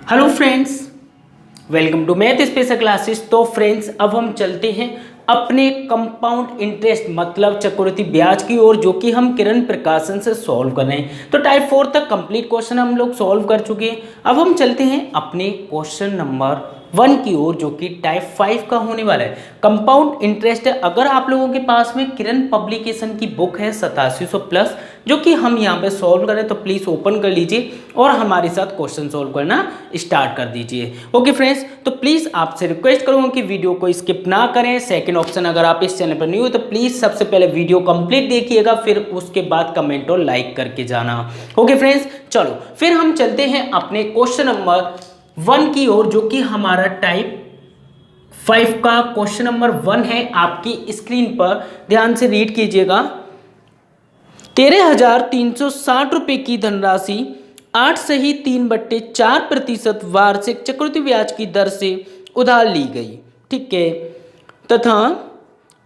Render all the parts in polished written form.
Hello friends, welcome to math special classes. तो friends, अब हम चलते हैं अपने कंपाउंड इंटरेस्ट मतलब चक्रवृद्धि ब्याज की ओर, जो कि हम किरण प्रकाशन से सॉल्व कर रहे हैं। तो टाइप 4 तक कंप्लीट क्वेश्चन हम लोग सॉल्व कर चुके हैं। अब हम चलते हैं अपने क्वेश्चन नंबर 1 की ओर, जो कि टाइप 5 का होने वाला है। कंपाउंड इंटरेस्ट है। अगर आप लोगों के पास में किरण पब्लिकेशन की बुक है 8700 प्लस, जो कि हम यहाँ पे सॉल्व करें, तो प्लीज़ ओपन कर लीजिए और हमारे साथ क्वेश्चन सॉल्व करना स्टार्ट कर दीजिए। ओके फ्रेंड्स, तो प्लीज़ आपसे रिक्वेस्ट करूँगा कि वीडियो को स्किप ना करें। सेकंड ऑप्शन, अगर आप इस चैनल पर न्यू हो तो प्लीज़ सबसे पहले वीडियो कंप्लीट देखिएगा, फिर उसके बाद कमेंट और लाइक करके जाना। ओके फ्रेंड्स, चलो फिर हम चलते हैं अपने क्वेश्चन नंबर 1 की ओर, जो कि हमारा टाइप 5 का क्वेश्चन नंबर 1 है। आपकी स्क्रीन पर ध्यान से रीड कीजिएगा। 13,360 रुपये की धनराशि 8 सही 3/4% वार्षिक चक्रवृद्धि ब्याज की दर से उधार ली गई, ठीक है, तथा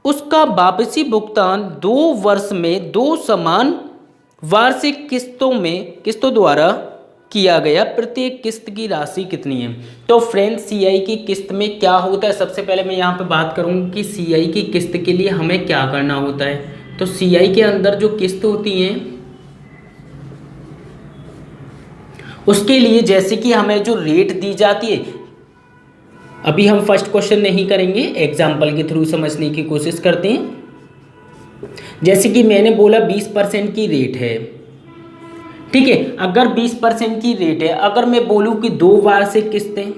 उसका वापसी भुगतान 2 वर्ष में 2 समान वार्षिक किस्तों द्वारा किया गया। प्रत्येक किस्त की राशि कितनी है? तो फ्रेंड्स, सीआई की किस्त में क्या होता है, सबसे पहले मैं यहाँ पे बात करूँगा कि सीआई की किस्त के लिए हमें क्या करना होता है। तो सीआई के अंदर जो किस्त होती है, उसके लिए जैसे कि हमें जो रेट दी जाती है, अभी हम फर्स्ट क्वेश्चन नहीं करेंगे, एग्जाम्पल के थ्रू समझने की कोशिश करते हैं। जैसे कि मैंने बोला 20% की रेट है, ठीक है। अगर 20% की रेट है, अगर मैं बोलूं कि 2 वार्षिक किस्तें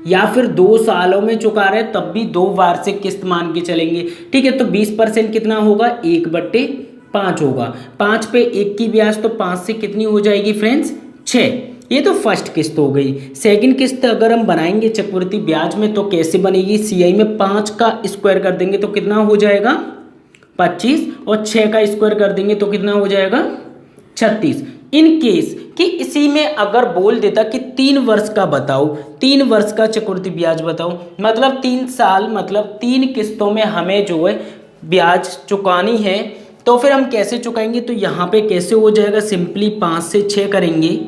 या फिर 2 सालों में चुका रहे, तब भी 2 वार्षिक किस्त मान के चलेंगे, ठीक है। तो 20% कितना होगा? 1/5 होगा। 5 पे 1 की ब्याज, तो 5 से कितनी हो जाएगी फ्रेंड्स? 6। ये तो फर्स्ट किस्त हो गई। सेकंड किस्त अगर हम बनाएंगे चक्रवृद्धि ब्याज में, तो कैसे बनेगी? सीआई में 5 का स्क्वायर कर देंगे तो कितना हो जाएगा? 25, और 6 का स्क्वायर कर देंगे तो कितना हो जाएगा? 36। इन केस कि इसी में अगर बोल देता कि 3 वर्ष का बताओ, 3 वर्ष का चक्रवृद्धि ब्याज बताओ, मतलब 3 साल, मतलब 3 किस्तों में हमें जो है ब्याज चुकानी है, तो फिर हम कैसे चुकाएंगे? तो यहाँ पे कैसे हो जाएगा? सिंपली 5 से 6 करेंगे।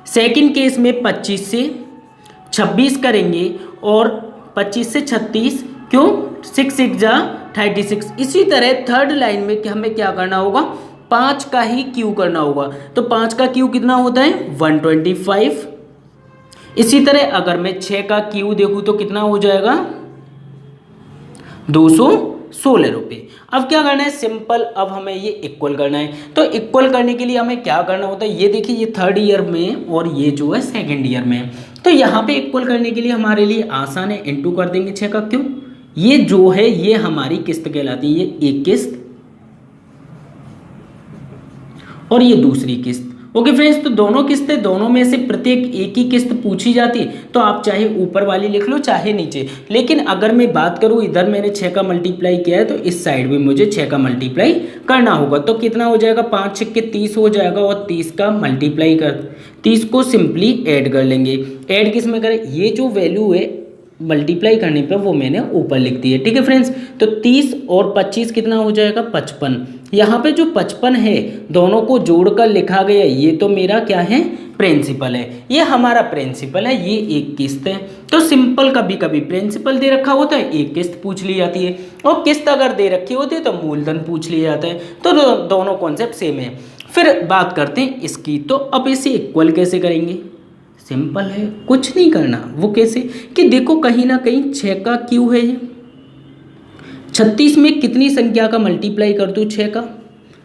सेकंड केस में 25 से 26 करेंगे, और 25 से 36, क्यों? 6 6 जा 36। इसी तरह थर्ड लाइन में हमें क्या करना होगा? 5 का ही क्यू करना होगा। तो 5 का क्यू कितना होता है? 125। इसी तरह अगर मैं 6 का क्यू देखूं तो कितना हो जाएगा? 216 रुपये। अब क्या करना है? सिंपल, अब हमें ये इक्वल करना है। तो इक्वल करने के लिए हमें क्या करना होता है? ये देखिए, ये थर्ड ईयर में और ये जो है सेकेंड ईयर में। तो यहाँ पे इक्वल करने के लिए हमारे लिए आसान है, इनटू कर देंगे 6 का क्यू। ये जो है ये हमारी किस्त कहलाती है, ये एक किस्त और ये दूसरी किस्त। ओके फ्रेंड्स, तो दोनों किस्तें, दोनों में से प्रत्येक एक ही किस्त पूछी जाती है, तो आप चाहे ऊपर वाली लिख लो चाहे नीचे। लेकिन अगर मैं बात करूं, इधर मैंने 6 का मल्टीप्लाई किया है, तो इस साइड भी मुझे 6 का मल्टीप्लाई करना होगा। तो कितना हो जाएगा? 5 6 के 30 हो जाएगा, और 30 का मल्टीप्लाई कर 30 को सिंपली ऐड कर लेंगे। ऐड किस में करें? ये जो वैल्यू है मल्टीप्लाई करने पर वो मैंने ऊपर लिख दी है, ठीक है फ्रेंड्स। तो 30 और 25 कितना हो जाएगा? 55। यहाँ पे जो 55 है, दोनों को जोड़कर लिखा गया, ये तो मेरा क्या है? प्रिंसिपल है। ये हमारा प्रिंसिपल है, ये एक किस्त है। तो सिंपल, कभी कभी प्रिंसिपल दे रखा होता है, एक किस्त पूछ ली जाती है, और किस्त अगर दे रखी होती है तो मूलधन पूछ लिया जाता है। तो दोनों कॉन्सेप्ट सेम है। फिर बात करते हैं इसकी। तो अब इसे इक्वल कैसे करेंगे? सिंपल है, कुछ नहीं करना। वो कैसे? कि देखो, कहीं ना कहीं 6 का क्यू है, 36 में कितनी संख्या का मल्टीप्लाई कर दूं? 6 का।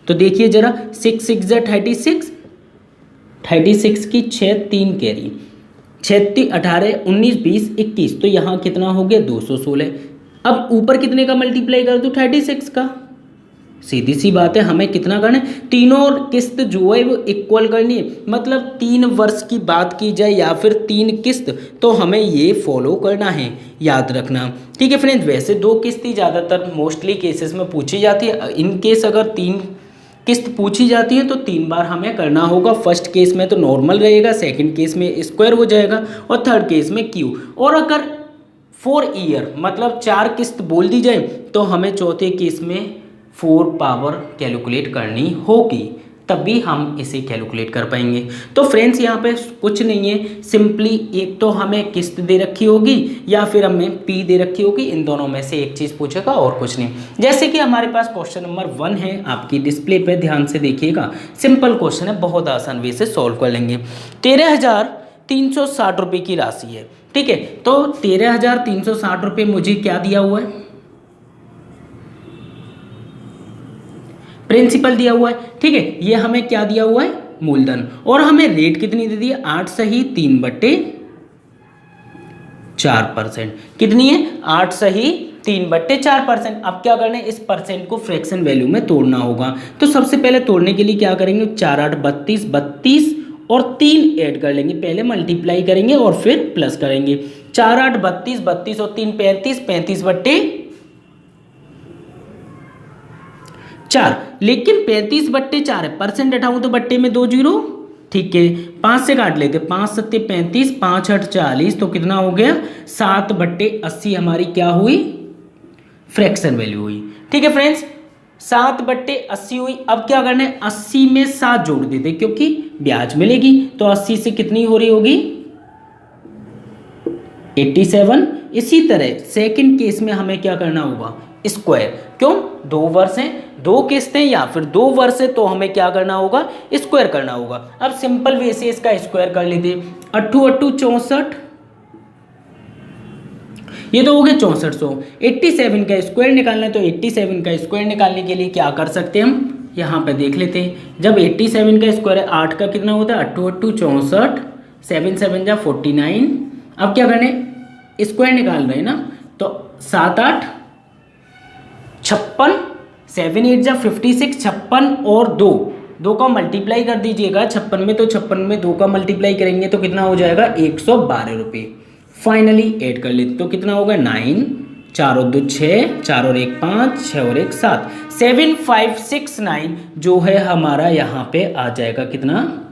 तो देखिए जरा, 6 6 जा 36, 36 की 6 3 कैरी, 36 18 19 20 21, तो यहाँ कितना हो गया? 216। अब ऊपर कितने का मल्टीप्लाई कर दूं? 36 का। सीधी सी बात है, हमें कितना करना है? तीनों किस्त जो है वो इक्वल करनी है। मतलब 3 वर्ष की बात की जाए या फिर 3 किस्त, तो हमें ये फॉलो करना है, याद रखना, ठीक है फ्रेंड्स। वैसे 2 किस्त ही ज़्यादातर मोस्टली केसेस में पूछी जाती है। इन केस अगर 3 किस्त पूछी जाती है तो 3 बार हमें करना होगा। फर्स्ट केस में तो नॉर्मल रहेगा, सेकेंड केस में स्क्वायर हो जाएगा, और थर्ड केस में क्यू। और अगर 4 ईयर मतलब 4 किस्त बोल दी जाए, तो हमें चौथे केस में 4 पावर कैलकुलेट करनी होगी। तब भी हम इसे कैलकुलेट कर पाएंगे। तो फ्रेंड्स यहाँ पे कुछ नहीं है, सिंपली एक तो हमें किस्त दे रखी होगी या फिर हमें पी दे रखी होगी, इन दोनों में से एक चीज़ पूछेगा और कुछ नहीं। जैसे कि हमारे पास क्वेश्चन नंबर 1 है, आपकी डिस्प्ले पे ध्यान से देखिएगा, सिंपल क्वेश्चन है, बहुत आसान वे से सॉल्व कर लेंगे। 13,360 रुपये की राशि है, ठीक है। तो 13,360 रुपये मुझे क्या दिया हुआ है, प्रिंसिपल दिया हुआ है, ठीक है। ये हमें क्या दिया हुआ है, मूलधन, और हमें रेट कितनी दे दी है, 8 सही 3/4%। कितनी है, 8 सही 3/4%। अब क्या करना है, इस परसेंट को फ्रैक्शन वैल्यू में तोड़ना होगा। तो सबसे पहले तोड़ने के लिए क्या करेंगे, 4 8 32, 32 और 3 ऐड कर लेंगे, पहले मल्टीप्लाई करेंगे और फिर प्लस करेंगे। 4 8 32, 32 और 3 35, 35/4, लेकिन 35/4 है, परसेंट हटाऊं तो बट्टे में 2 जीरो, ठीक है। 5 से काट लेते, 5 7 35, 5 8 40, तो कितना हो गया, 7/80 हमारी क्या हुई, फ्रैक्शन वैल्यू हुई, ठीक है फ्रेंड्स। 7/80 हुई। अब क्या करना है, 80 में 7 जोड़ देते क्योंकि ब्याज मिलेगी, तो 80 से कितनी हो रही होगी, 87। इसी तरह सेकंड केस में हमें क्या करना होगा, स्क्वायर, क्यों, 2 वर्ष हैं, 2 किस्तें या फिर 2 वर्ष है, तो हमें क्या करना होगा, स्क्वायर करना होगा। अब सिंपल वे से इसका स्क्वायर कर लेते, 8 8 64, ये तो हो गया 6400। 87 का स्क्वायर निकालना है, तो 87 का स्क्वायर निकालने के लिए क्या कर सकते हैं, हम यहाँ पे देख लेते हैं। जब 87 का स्क्वायर है, 8 का कितना होता है, 8 8 64, 7 7 जा 49। अब क्या करने, स्क्वायर निकाल रहे हैं ना, तो 7 8 56, 7 8 जा 56, 56 और 2 का मल्टीप्लाई कर दीजिएगा 56 में, तो 56 में 2 का मल्टीप्लाई करेंगे तो कितना हो जाएगा, 112 रुपये। फाइनली ऐड कर लेते, तो कितना होगा, 9 4 और 2 6, 4 और 1 5, 6 और 1 7, 7569 जो है हमारा यहाँ पे आ जाएगा कितना,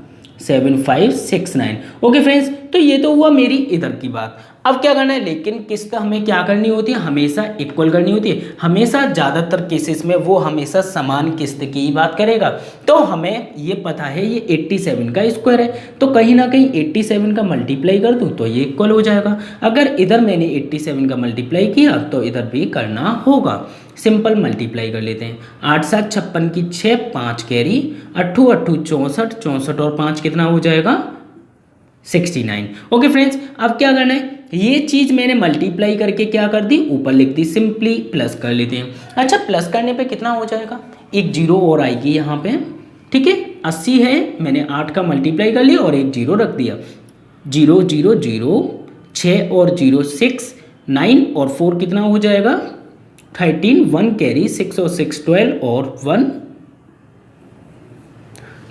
7569। ओके फ्रेंड्स, तो ये तो हुआ मेरी इधर की बात। अब क्या करना है, लेकिन किस्त हमें क्या करनी होती है, हमेशा इक्वल करनी होती है, हमेशा ज़्यादातर केसेस में वो हमेशा समान किस्त की ही बात करेगा। तो हमें ये पता है ये 87 का स्क्वायर है, तो कहीं ना कहीं 87 का मल्टीप्लाई कर दूँ तो ये इक्वल हो जाएगा। अगर इधर मैंने 87 का मल्टीप्लाई किया तो इधर भी करना होगा, सिंपल मल्टीप्लाई कर लेते हैं। 8 7 56 की 6, 5 कैरी, 8 8 64, 64 और 5 कितना हो जाएगा, 69। ओके फ्रेंड्स, अब क्या करना है, ये चीज मैंने मल्टीप्लाई करके क्या कर दी, ऊपर लिख दी, सिंपली प्लस कर लेते हैं। अच्छा, प्लस करने पे कितना हो जाएगा, एक जीरो और आएगी यहाँ पे, ठीक है। 80 है, मैंने 8 का मल्टीप्लाई कर लिया और एक जीरो रख दिया, 0 0 0, 6 और 0 6, 9 और 4 कितना हो जाएगा, 13, 1 कैरी, 6 और 6 12 और 1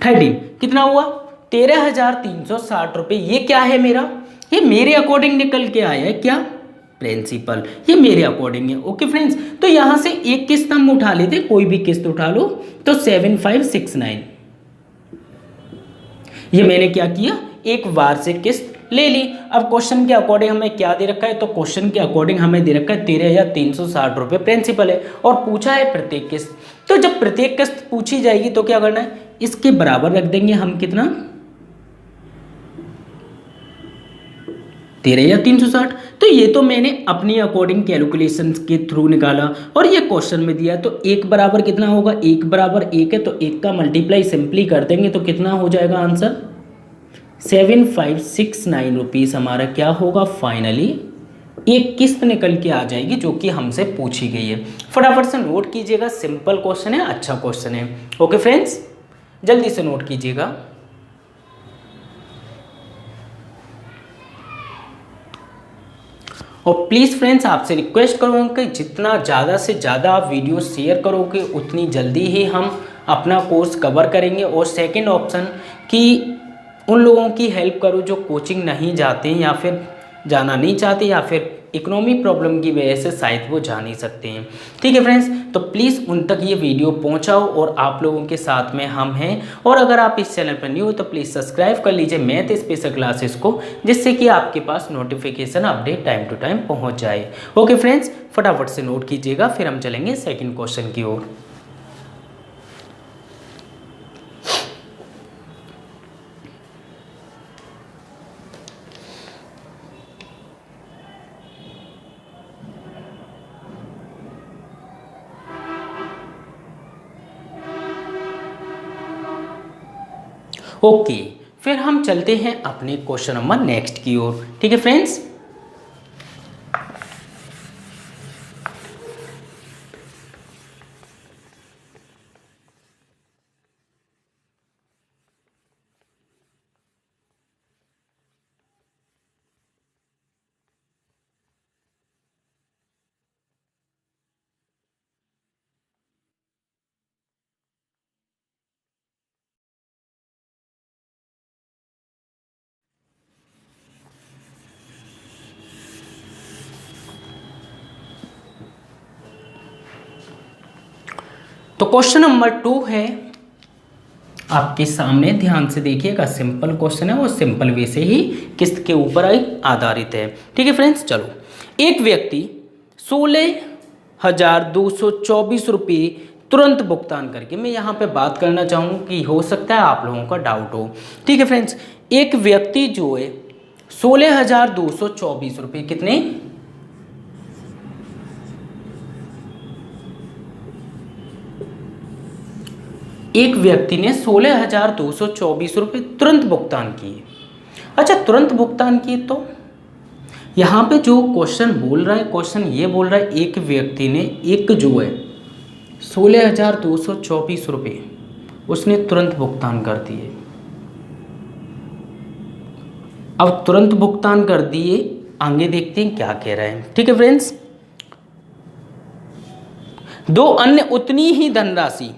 13, कितना हुआ, 13,360 रुपये। ये क्या है मेरा, ये मेरे अकॉर्डिंग निकल के आया है, क्या, प्रिंसिपल, ये मेरे अकॉर्डिंग है। ओके फ्रेंड्स, तो यहां से एक किस्त हम उठा लेते, कोई भी किस्त उठा लो, तो 7569, ये मैंने क्या किया, एक वार्षिक किस्त ले ली। अब क्वेश्चन के अकॉर्डिंग हमें क्या दे रखा है, तो क्वेश्चन के अकॉर्डिंग हमें दे रखा है 13,360 रुपये प्रिंसिपल है, और पूछा है प्रत्येक किस्त। तो जब प्रत्येक किस्त पूछी जाएगी तो क्या करना है, इसके बराबर रख देंगे हम कितना, 13,360। तो ये तो मैंने अपनी अकॉर्डिंग कैलकुलेशन के थ्रू निकाला, और ये क्वेश्चन में दिया, तो एक बराबर कितना होगा, एक बराबर एक है, तो एक का मल्टीप्लाई सिंपली कर देंगे तो कितना हो जाएगा आंसर, 7569 रुपीज़ हमारा क्या होगा, फाइनली एक किस्त निकल के आ जाएगी जो कि हमसे पूछी गई है। फटाफट से नोट कीजिएगा, सिंपल क्वेश्चन है, अच्छा क्वेश्चन है। ओके फ्रेंड्स, जल्दी से नोट कीजिएगा। और प्लीज़ फ्रेंड्स, आपसे रिक्वेस्ट करूँगा कि जितना ज़्यादा से ज़्यादा आप वीडियो शेयर करोगे उतनी जल्दी ही हम अपना कोर्स कवर करेंगे। और सेकंड ऑप्शन कि उन लोगों की हेल्प करो जो कोचिंग नहीं जाते या फिर जाना नहीं चाहते, या फिर इकोनॉमी प्रॉब्लम की वजह से शायद वो जा नहीं सकते हैं। ठीक है फ्रेंड्स, तो प्लीज़ उन तक ये वीडियो पहुंचाओ, और आप लोगों के साथ में हम हैं। और अगर आप इस चैनल पर न्यू हो तो प्लीज़ सब्सक्राइब कर लीजिए मैथ स्पेशल क्लासेस को, जिससे कि आपके पास notification update time to time पहुँच जाए। ओके फ्रेंड्स, फटाफट से नोट कीजिएगा, फिर हम चलेंगे सेकेंड क्वेश्चन की ओर। ओके, फिर हम चलते हैं अपने क्वेश्चन नंबर नेक्स्ट की ओर। ठीक है फ्रेंड्स, तो क्वेश्चन नंबर 2 है आपके सामने, ध्यान से देखिएगा। सिंपल क्वेश्चन है और सिंपल वे से ही किस्त के ऊपर आधारित है। ठीक है फ्रेंड्स, चलो। एक व्यक्ति 16,224 रुपये तुरंत भुगतान करके, मैं यहाँ पे बात करना चाहूँ कि हो सकता है आप लोगों का डाउट हो। ठीक है फ्रेंड्स, एक व्यक्ति जो है 16,224 रुपये, कितने, एक व्यक्ति ने 16,224 रुपये तुरंत भुगतान किए। अच्छा, तुरंत भुगतान किए, तो यहाँ पे जो क्वेश्चन बोल रहा है, क्वेश्चन ये बोल रहा है एक व्यक्ति ने एक जो है 16,224 रुपये उसने तुरंत भुगतान कर दिए। अब तुरंत भुगतान कर दिए, आगे देखते हैं क्या कह रहा है। ठीक है फ्रेंड्स, दो अन्य उतनी ही धनराशि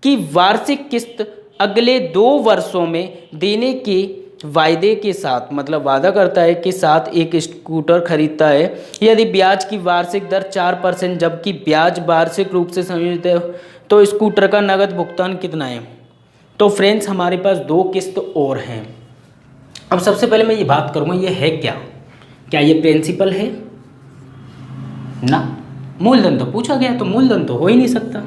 की वार्षिक किस्त अगले 2 वर्षों में देने के वायदे के साथ, मतलब वादा करता है कि साथ एक स्कूटर खरीदता है यदि ब्याज की वार्षिक दर 4%, जबकि ब्याज वार्षिक रूप से संयोजित है, तो स्कूटर का नगद भुगतान कितना है। तो फ्रेंड्स, हमारे पास 2 किस्त और हैं। अब सबसे पहले मैं ये बात करूँगा, ये है क्या ये प्रिंसिपल है ना। मूलधन तो पूछा गया, तो मूलधन तो हो ही नहीं सकता।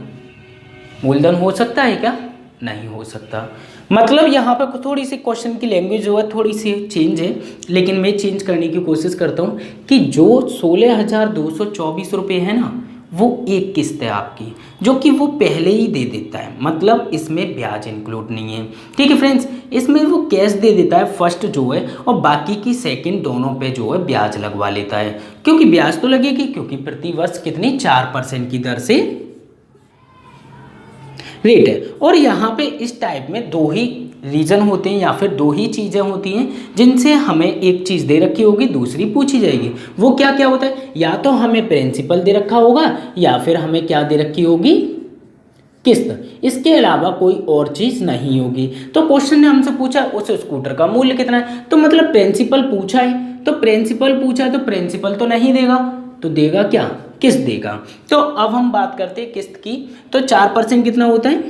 मूलधन हो सकता है क्या, नहीं हो सकता। मतलब यहाँ पे थोड़ी सी क्वेश्चन की लैंग्वेज जो है थोड़ी सी चेंज है, लेकिन मैं चेंज करने की कोशिश करता हूँ कि जो 16,224 रुपये है ना, वो एक किस्त है आपकी, जो कि वो पहले ही दे देता है, मतलब इसमें ब्याज इंक्लूड नहीं है। ठीक है फ्रेंड्स, इसमें वो कैश दे देता है फर्स्ट जो है, और बाकी की सेकंड दोनों पे जो है ब्याज लगवा लेता है, क्योंकि ब्याज तो लगेगी, क्योंकि प्रति वर्ष कितनी 4% की दर से रेट है। और यहाँ पे इस टाइप में 2 ही रीजन होते हैं या फिर 2 ही चीज़ें होती हैं जिनसे हमें एक चीज़ दे रखी होगी, दूसरी पूछी जाएगी। वो क्या क्या होता है, या तो हमें प्रिंसिपल दे रखा होगा या फिर हमें क्या दे रखी होगी, किस्त। इसके अलावा कोई और चीज़ नहीं होगी। तो क्वेश्चन ने हमसे पूछा उस स्कूटर का मूल्य कितना है, तो मतलब प्रिंसिपल पूछा है, तो प्रिंसिपल पूछा है तो प्रिंसिपल तो नहीं देगा, तो देगा क्या, किस्त देगा। तो अब हम बात करते हैं किस्त की। तो 4% कितना होता है,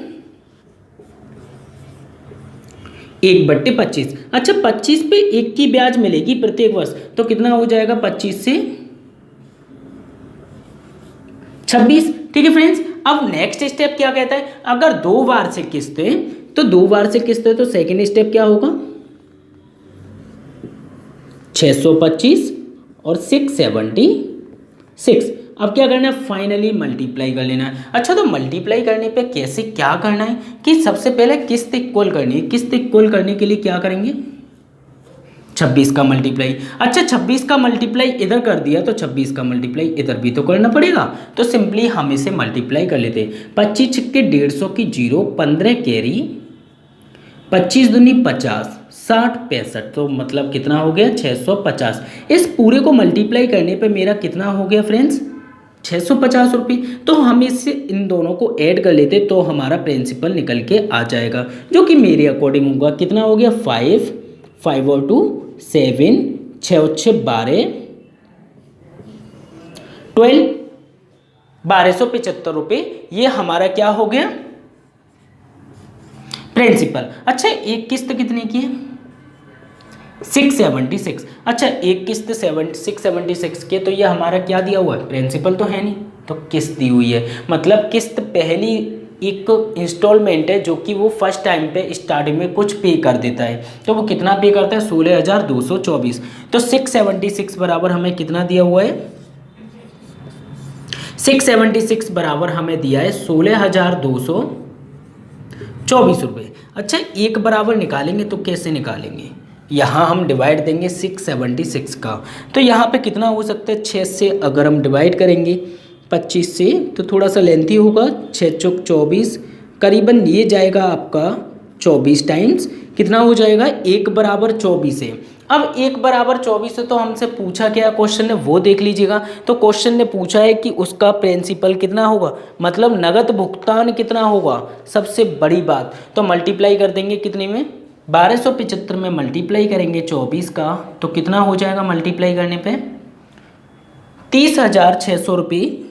1/25। अच्छा, 25 पे 1 की ब्याज मिलेगी प्रत्येक वर्ष, तो कितना हो जाएगा, 25 से 26। ठीक है फ्रेंड्स, अब नेक्स्ट स्टेप क्या कहता है, अगर 2 वार्षिक किस्त है तो 2 वार्षिक किस्त है, तो सेकेंड स्टेप क्या होगा, 625 और 676। अब क्या करना है, फाइनली मल्टीप्लाई कर लेना है। अच्छा, तो मल्टीप्लाई करने पे कैसे क्या करना है कि सबसे पहले किस्त इक्वल करनी है। किस्त इक्वल करने के लिए क्या करेंगे, 26 का मल्टीप्लाई। अच्छा, 26 का मल्टीप्लाई इधर कर दिया तो 26 का मल्टीप्लाई इधर भी तो करना पड़ेगा, तो सिंपली हम इसे मल्टीप्लाई कर लेते हैं। 25 छिक्के 150 की 0, 15 कैरी, 25 दूनी 50, 60 65, तो मतलब कितना हो गया, 650। इस पूरे को मल्टीप्लाई करने पे मेरा कितना हो गया फ्रेंड्स, 650 रुपये। तो हम इससे इन दोनों को ऐड कर लेते तो हमारा प्रिंसिपल निकल के आ जाएगा, जो कि मेरे अकॉर्डिंग होगा, कितना हो गया, 5 5 और 2 7, 6 और 6 12, 1275 रुपये। ये हमारा क्या हो गया, प्रिंसिपल। अच्छा, एक किस्त कितने की है, 676। अच्छा, एक किस्त 676 के, तो ये हमारा क्या दिया हुआ है, प्रिंसिपल तो है नहीं, तो किस्त दी हुई है। मतलब किस्त पहली एक इंस्टॉलमेंट है जो कि वो फर्स्ट टाइम पे स्टार्टिंग में कुछ पे कर देता है, तो वो कितना पे करता है, 16,224। तो 676 बराबर हमें कितना दिया हुआ है, 676 बराबर हमें दिया है 16,224 रुपये। अच्छा, एक बराबर निकालेंगे तो कैसे निकालेंगे? यहाँ हम डिवाइड देंगे 676 का, तो यहाँ पे कितना हो सकता है? 6 से अगर हम डिवाइड करेंगे 25 से तो थोड़ा सा लेंथी होगा, 6 चौक 24, करीबन ये जाएगा आपका 24 टाइम्स कितना हो जाएगा? 1 बराबर 24 है। अब 1 बराबर 24 है तो हमसे पूछा क्या क्वेश्चन ने, वो देख लीजिएगा। तो क्वेश्चन ने पूछा है कि उसका प्रिंसिपल कितना होगा, मतलब नगद भुगतान कितना होगा, सबसे बड़ी बात। तो मल्टीप्लाई कर देंगे कितने में? 1275 में मल्टीप्लाई करेंगे 24 का तो कितना हो जाएगा मल्टीप्लाई करने पे? 30,600 रुपये।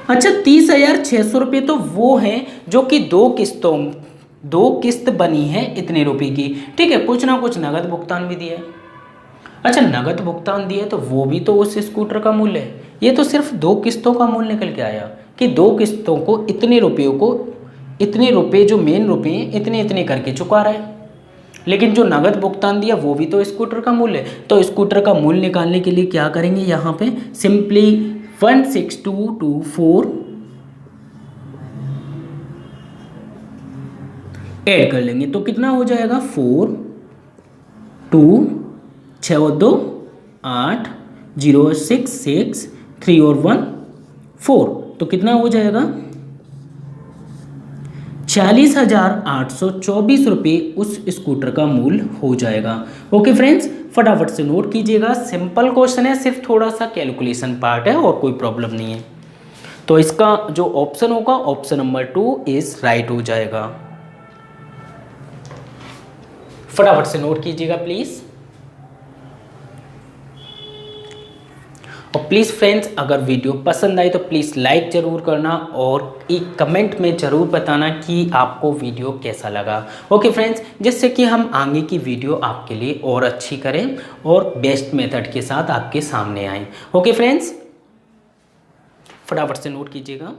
अच्छा, 30,600 रुपये तो वो हैं जो कि दो किस्त बनी है इतने रुपए की, ठीक है। कुछ ना कुछ नगद भुगतान भी दिया है। अच्छा, नगद भुगतान दिया है तो वो भी तो उस स्कूटर का मूल्य है। ये तो सिर्फ 2 किस्तों का मूल्य निकल के आया कि 2 किस्तों को इतने रुपये जो मेन रुपये हैं इतने इतने करके चुका रहा है। लेकिन जो नगद भुगतान दिया वो भी तो स्कूटर का मूल्य है। तो स्कूटर का मूल्य निकालने के लिए क्या करेंगे? यहाँ पे सिंपली 16224 ऐड कर लेंगे तो कितना हो जाएगा? 4 2 6 2 8 0 6 6 3 और 1 4, तो कितना हो जाएगा? 40,824 रुपये उस स्कूटर का मूल्य हो जाएगा। ओके फ्रेंड्स, फटाफट से नोट कीजिएगा। सिंपल क्वेश्चन है, सिर्फ थोड़ा सा कैलकुलेशन पार्ट है और कोई प्रॉब्लम नहीं है। तो इसका जो ऑप्शन होगा, ऑप्शन नंबर 2 इज राइट हो जाएगा। फटाफट से नोट कीजिएगा प्लीज। और प्लीज़ फ्रेंड्स, अगर वीडियो पसंद आई तो प्लीज़ लाइक ज़रूर करना और एक कमेंट में ज़रूर बताना कि आपको वीडियो कैसा लगा। ओके फ्रेंड्स, जिससे कि हम आगे की वीडियो आपके लिए और अच्छी करें और बेस्ट मेथड के साथ आपके सामने आएँ। ओके फ्रेंड्स, फटाफट से नोट कीजिएगा।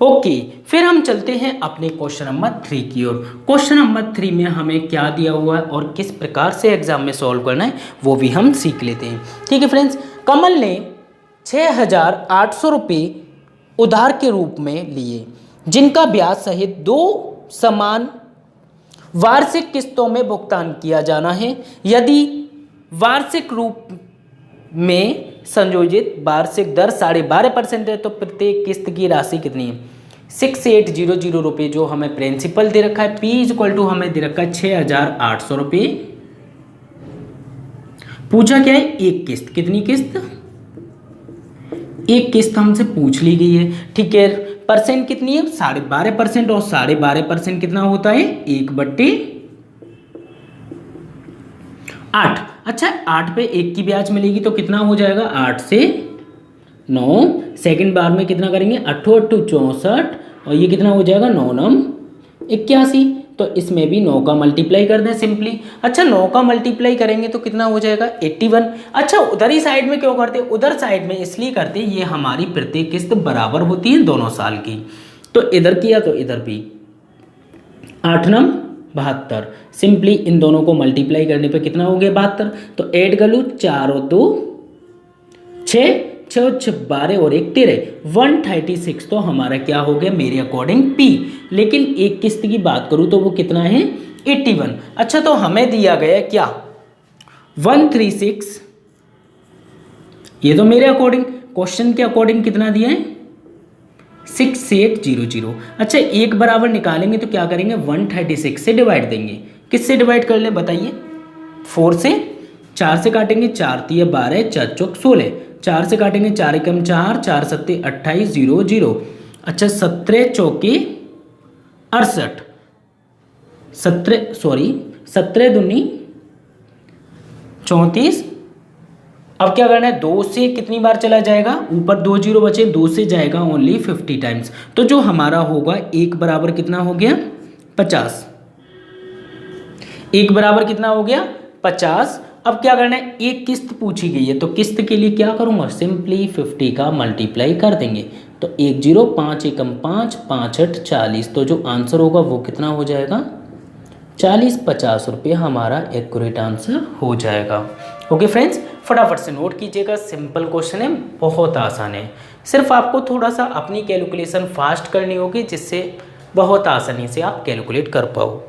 ओके, फिर हम चलते हैं अपने क्वेश्चन नंबर 3 की ओर। क्वेश्चन नंबर 3 में हमें क्या दिया हुआ है और किस प्रकार से एग्जाम में सॉल्व करना है वो भी हम सीख लेते हैं। ठीक है फ्रेंड्स, कमल ने 6,800 रुपये उधार के रूप में लिए, जिनका ब्याज सहित 2 समान वार्षिक किस्तों में भुगतान किया जाना है। यदि वार्षिक रूप में संयोजित वार्षिक दर 12.5% है तो प्रत्येक किस्त की राशि कितनी है? 6800 रुपये जो हमें प्रिंसिपल दे रखा है। P इक्वल टू हमें दे रखा है 6,800 रुपये। पूछा क्या है? एक किस्त। कितनी किस्त? एक किस्त हमसे पूछ ली गई है, ठीक है। परसेंट कितनी है? 12.5%, और 12.5% कितना होता है? 1/8। अच्छा, 8 पे 1 की ब्याज मिलेगी तो कितना हो जाएगा? 8 से 9। सेकंड बार में कितना करेंगे? 8 8 64, और ये कितना हो जाएगा? 9 9 81। तो इसमें भी 9 का मल्टीप्लाई कर दें सिंपली। अच्छा, 9 का मल्टीप्लाई करेंगे तो कितना हो जाएगा? 81। अच्छा, उधर ही साइड में क्यों करते? उधर साइड में इसलिए करते, ये हमारी प्रत्येक किस्त बराबर होती है दोनों साल की। तो इधर किया तो इधर भी 8 9 72। सिंपली इन दोनों को मल्टीप्लाई करने पे कितना हो गया? 72। तो ऐड कर लूँ, 4 और 2 6, 6 6 12 और 1 13, 136। तो हमारा क्या हो गया मेरे अकॉर्डिंग? P। लेकिन एक किस्त की बात करूँ तो वो कितना है? 81। अच्छा, तो हमें दिया गया क्या? 136। ये तो मेरे अकॉर्डिंग, क्वेश्चन के अकॉर्डिंग कितना दिया है? 6800। अच्छा, एक बराबर निकालेंगे तो क्या करेंगे? 136 से डिवाइड देंगे। किससे डिवाइड कर ले बताइए? 4 से। 4 से काटेंगे, 4 3 12, 4 चौक 16। 4 से काटेंगे, 4 एकम 4, 4 7 28 0 0। अच्छा, 17 चौके 68, 17 दूनी 34 अब क्या करना है, 2 से कितनी बार चला जाएगा, ऊपर 2 जीरो बचे, 2 से जाएगा ओनली 50 टाइम्स। तो जो हमारा होगा 1 बराबर कितना हो गया 50, 1 बराबर कितना हो गया 50। अब क्या करना है, एक किस्त पूछी गई है तो किस्त के लिए क्या करूँगा, सिंपली 50 का मल्टीप्लाई कर देंगे। तो 1 जीरो 5 एकम 5, 5 8 40, तो जो आंसर होगा वो कितना हो जाएगा 40, 50 रुपये हमारा एक्यूरेट आंसर हो जाएगा। ओके फ्रेंड्स, फटाफट से नोट कीजिएगा, सिंपल क्वेश्चन है, बहुत आसान है। सिर्फ आपको थोड़ा सा अपनी कैलकुलेशन फास्ट करनी होगी जिससे बहुत आसानी से आप कैलकुलेट कर पाओ।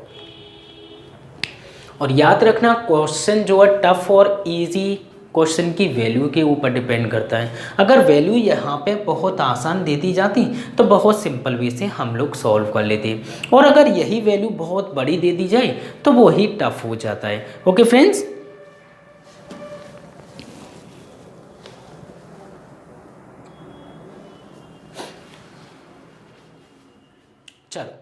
और याद रखना क्वेश्चन जो है टफ और इजी क्वेश्चन की वैल्यू के ऊपर डिपेंड करता है। अगर वैल्यू यहाँ पे बहुत आसान दे दी जाती तो बहुत सिंपल वे से हम लोग सॉल्व कर लेते, और अगर यही वैल्यू बहुत बड़ी दे दी जाए तो वो ही टफ हो जाता है। ओके फ्रेंड्स, चलो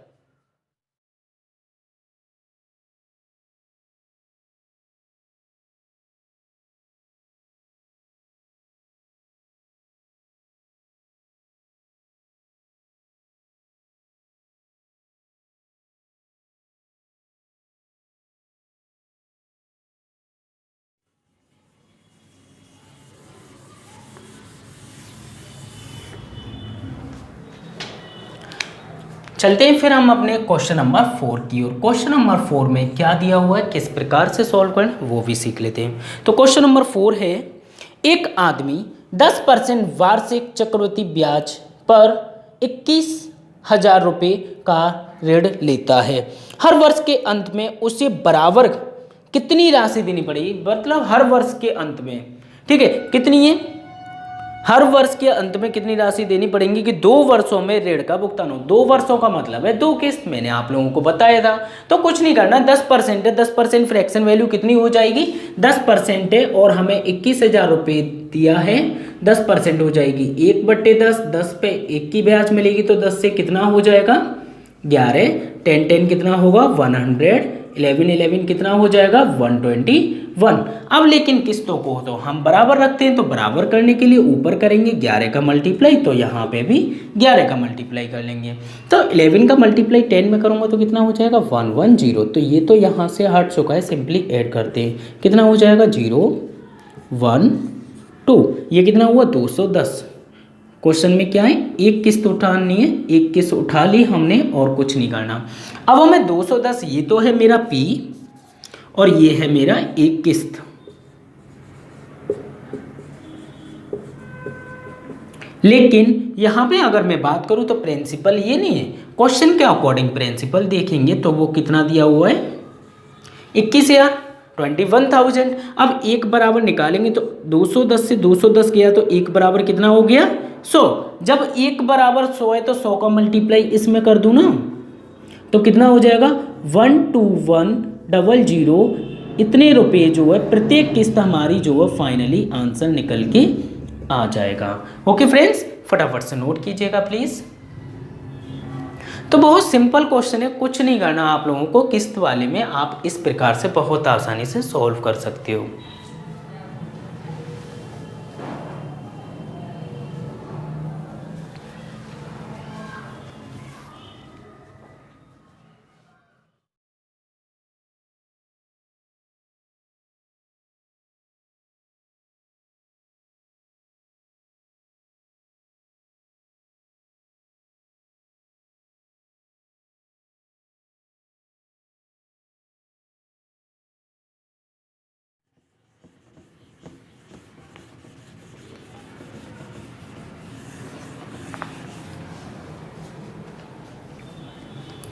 चलते हैं फिर हम अपने क्वेश्चन नंबर 4 की ओर। क्वेश्चन नंबर 4 में क्या दिया हुआ है, किस प्रकार से सॉल्व करें वो भी सीख लेते हैं। तो क्वेश्चन नंबर 4 है, एक आदमी 10% वार्षिक चक्रवृद्धि ब्याज पर 21,000 रुपये का ऋण लेता है। हर वर्ष के अंत में उसे बराबर कितनी राशि देनी पड़ेगी, मतलब हर वर्ष के अंत में, ठीक है, कितनी है, हर वर्ष के अंत में कितनी राशि देनी पड़ेगी कि 2 वर्षों में ऋण का भुगतान हो। 2 वर्षों का मतलब है 2 किस्त, मैंने आप लोगों को बताया था। तो कुछ नहीं करना, 10% है, 10% फ्रैक्शन वैल्यू कितनी हो जाएगी 10% है, और हमें 21,000 रुपये दिया है, 10% हो जाएगी 1/10, 10 पे 1 की ब्याज मिलेगी तो 10 से कितना हो जाएगा 11, 10 10 कितना होगा 100, 11 11 कितना हो जाएगा 121। अब लेकिन किस्तों को तो हम बराबर रखते हैं, तो बराबर करने के लिए ऊपर करेंगे 11 का मल्टीप्लाई, तो यहाँ पे भी 11 का मल्टीप्लाई कर लेंगे। तो 11 का मल्टीप्लाई 10 में करूँगा तो कितना हो जाएगा 110। तो ये तो यहाँ से हट चुका है, सिंपली ऐड करते हैं, कितना हो जाएगा 0 1 2, ये कितना हुआ 210। क्वेश्चन में क्या है, एक किस्त उठानी है, एक किस्त उठा ली हमने और कुछ नहीं करना। अब हमें 210, ये तो है मेरा P और ये है मेरा एक किस्त। लेकिन यहाँ पे अगर मैं बात करूँ तो प्रिंसिपल ये नहीं है, क्वेश्चन के अकॉर्डिंग प्रिंसिपल देखेंगे तो वो कितना दिया हुआ है 21,000, 21,000। अब 1 बराबर निकालेंगे तो 210 से 210 गया तो 1 बराबर कितना हो गया 100। जब 1 बराबर 100 है तो 100 का मल्टीप्लाई इसमें कर दूं ना, तो कितना हो जाएगा 12100। इतने रुपए जो है प्रत्येक किस्त हमारी जो है फाइनली आंसर निकल के आ जाएगा। ओके फ्रेंड्स, फटाफट से नोट कीजिएगा प्लीज। तो बहुत सिंपल क्वेश्चन है, कुछ नहीं करना आप लोगों को, किस्त वाले में आप इस प्रकार से बहुत आसानी से सॉल्व कर सकते हो।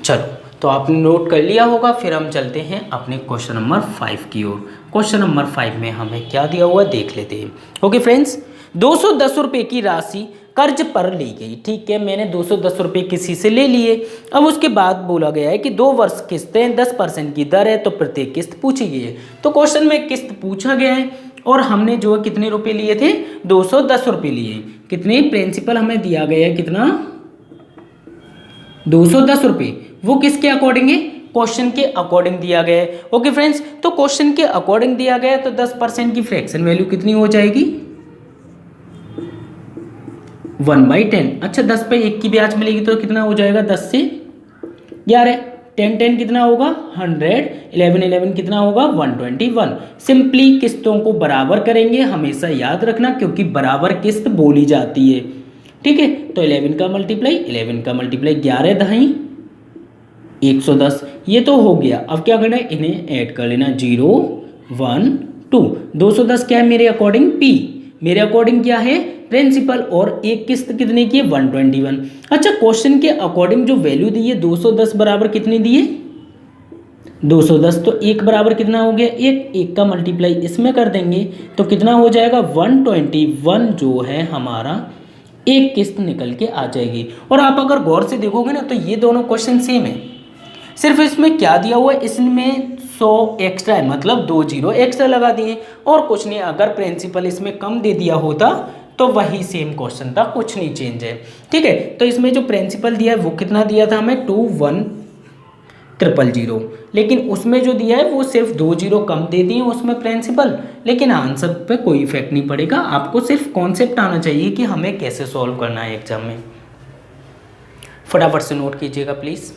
चलो, तो आपने नोट कर लिया होगा, फिर हम चलते हैं अपने क्वेश्चन नंबर 5 की ओर। क्वेश्चन नंबर 5 में हमें क्या दिया हुआ देख लेते हैं। ओके फ्रेंड्स, 210 रुपये की राशि कर्ज पर ली गई। ठीक है, मैंने 210 रुपये किसी से ले लिए। अब उसके बाद बोला गया है कि 2 वर्ष किस्तें 10% की दर है, तो प्रत्येक किस्त पूछी गई है। तो क्वेश्चन में किस्त पूछा गया है और हमने जो है कितने रुपये लिए थे 210 रुपये लिए। कितने प्रिंसिपल हमें दिया गया है, कितना 210 रुपये। वो किसके अकॉर्डिंग है, क्वेश्चन के अकॉर्डिंग दिया गया है। ओके फ्रेंड्स, तो क्वेश्चन के अकॉर्डिंग दिया गया है तो 10% की फ्रैक्शन वैल्यू कितनी हो जाएगी 1/10। अच्छा 10 पे 1 की ब्याज मिलेगी तो कितना हो जाएगा 10 से 11, 10 10 कितना होगा 100, 11 11 कितना होगा 121। सिंपली किस्तों को बराबर करेंगे, हमेशा याद रखना क्योंकि बराबर किस्त बोली जाती है। ठीक है, तो 11 का मल्टीप्लाई 11 दहाई 110, ये तो हो गया। अब क्या करना है, इन्हें ऐड कर लेना 0 1 2। 210 क्या है मेरे अकॉर्डिंग पी, मेरे अकॉर्डिंग क्या है प्रिंसिपल, और एक किस्त कितने की है 121। अच्छा क्वेश्चन के अकॉर्डिंग जो वैल्यू दी है 210 बराबर कितनी दी है 210, तो एक बराबर कितना हो गया एक का मल्टीप्लाई इसमें कर देंगे तो कितना हो जाएगा 121 जो है हमारा एक किस्त निकल के आ जाएगी। और आप अगर गौर से देखोगे ना तो ये दोनों क्वेश्चन सेम है, सिर्फ इसमें क्या दिया हुआ है, इसमें 100 एक्स्ट्रा है, मतलब 2 जीरो एक्स्ट्रा लगा दिए और कुछ नहीं। अगर प्रिंसिपल इसमें कम दे दिया होता तो वही सेम क्वेश्चन था, कुछ नहीं चेंज है। ठीक है, तो इसमें जो प्रिंसिपल दिया है वो कितना दिया था हमें 21,000, लेकिन उसमें जो दिया है वो सिर्फ 2 जीरो कम दे दिए उसमें प्रिंसिपल, लेकिन आंसर पे कोई इफेक्ट नहीं पड़ेगा। आपको सिर्फ कॉन्सेप्ट आना चाहिए कि हमें कैसे सॉल्व करना है एग्जाम में। फटाफट से नोट कीजिएगा प्लीज़।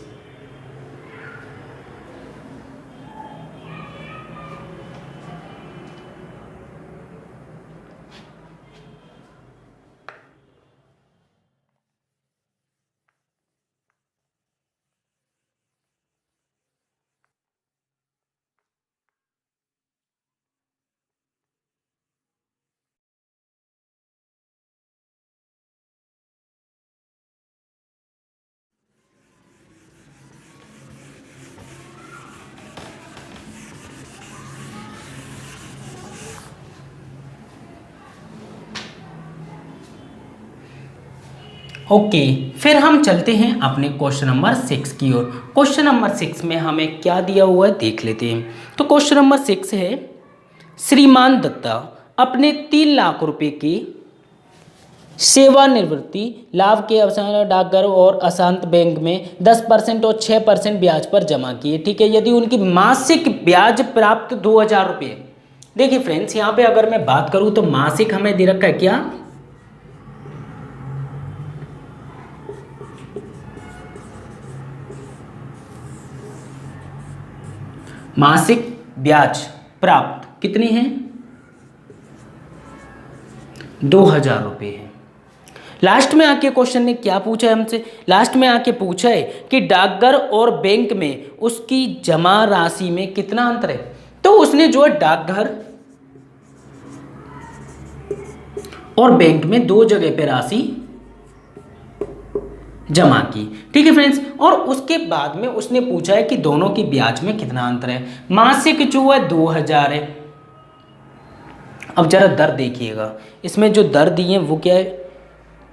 ओके, फिर हम चलते हैं अपने क्वेश्चन नंबर 6 की ओर। क्वेश्चन नंबर 6 में हमें क्या दिया हुआ है देख लेते हैं। तो क्वेश्चन नंबर 6 है, श्रीमान दत्ता अपने 3 लाख रुपए की सेवानिवृत्ति लाभ के अवसर डाकघर और अशांत बैंक में 10% और 6% ब्याज पर जमा किए। ठीक है, यदि उनकी मासिक ब्याज प्राप्त 2000 रुपये। देखिए फ्रेंड्स, यहाँ पे अगर मैं बात करूँ तो मासिक हमें दे रखा है क्या मासिक ब्याज प्राप्त कितनी है 2000 रुपये है। लास्ट में आके क्वेश्चन ने क्या पूछा है हमसे, लास्ट में आके पूछा है कि डाकघर और बैंक में उसकी जमा राशि में कितना अंतर है। तो उसने जो है डाकघर और बैंक में 2 जगह पे राशि जमा की। ठीक है फ्रेंड्स, और उसके बाद में उसने पूछा है कि दोनों की ब्याज में कितना अंतर है। मासिक जो है 2000 है। अब जरा दर देखिएगा, इसमें जो दर दी है वो क्या है,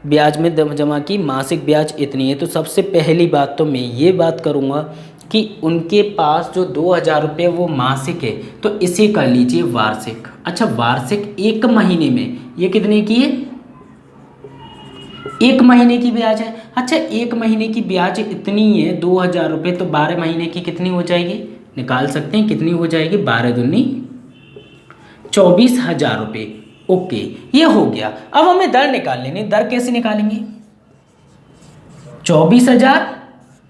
ब्याज में जमा की मासिक ब्याज इतनी है। तो सबसे पहली बात तो मैं ये बात करूँगा कि उनके पास जो 2000 रुपये वो मासिक है, तो इसे कर लीजिए वार्षिक। अच्छा वार्षिक 1 महीने में ये कितने की है 1 महीने की ब्याज है। अच्छा 1 महीने की ब्याज इतनी है 2000 रुपये, तो 12 महीने की कितनी हो जाएगी, निकाल सकते हैं कितनी हो जाएगी, 12 दूनी 24,000 रुपये। ओके, ये हो गया। अब हमें दर निकाल लेनी, दर कैसे निकालेंगे, 24,000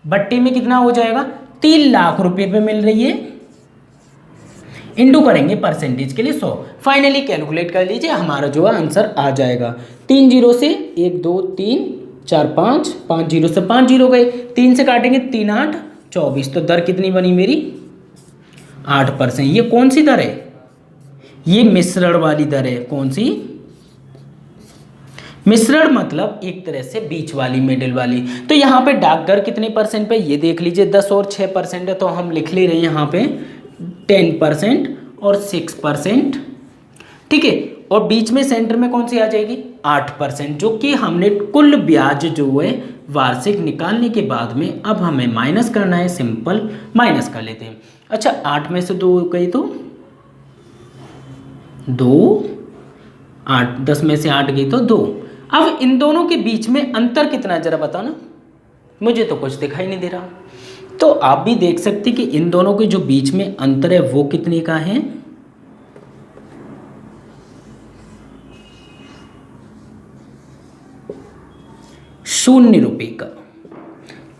बट्टे में कितना हो जाएगा 3 लाख रुपये पे मिल रही है, इंटू करेंगे परसेंटेज के लिए 100। फाइनली कैलकुलेट कर लीजिए, हमारा जो है आंसर आ जाएगा 3 जीरो से 1 2 3 4 5 5 जीरो से 5 जीरो गए, 3 से काटेंगे 3 8 24। तो दर कितनी बनी मेरी 8%। ये कौन सी दर है, ये मिश्रण वाली दर है। कौन सी, मिश्रण मतलब एक तरह से बीच वाली, मिडिल वाली। तो यहाँ पे डाकघर कितने परसेंट पे ये देख लीजिए, 10 और 6% है, तो हम लिख ले रहे हैं यहाँ पे 10% और 6%। ठीक है, और बीच में सेंटर में कौन सी आ जाएगी 8%, जो कि हमने कुल ब्याज जो है वार्षिक निकालने के बाद में अब हमें माइनस करना है। सिंपल माइनस कर लेते हैं। अच्छा 8 में से 2 गई तो 2, 8 10 में से 8 गई तो 2। अब इन दोनों के बीच में अंतर कितना जरा बताना, मुझे तो कुछ दिखाई नहीं दे रहा। तो आप भी देख सकते कि इन दोनों के जो बीच में अंतर है वो कितने का है, 0 रुपये का।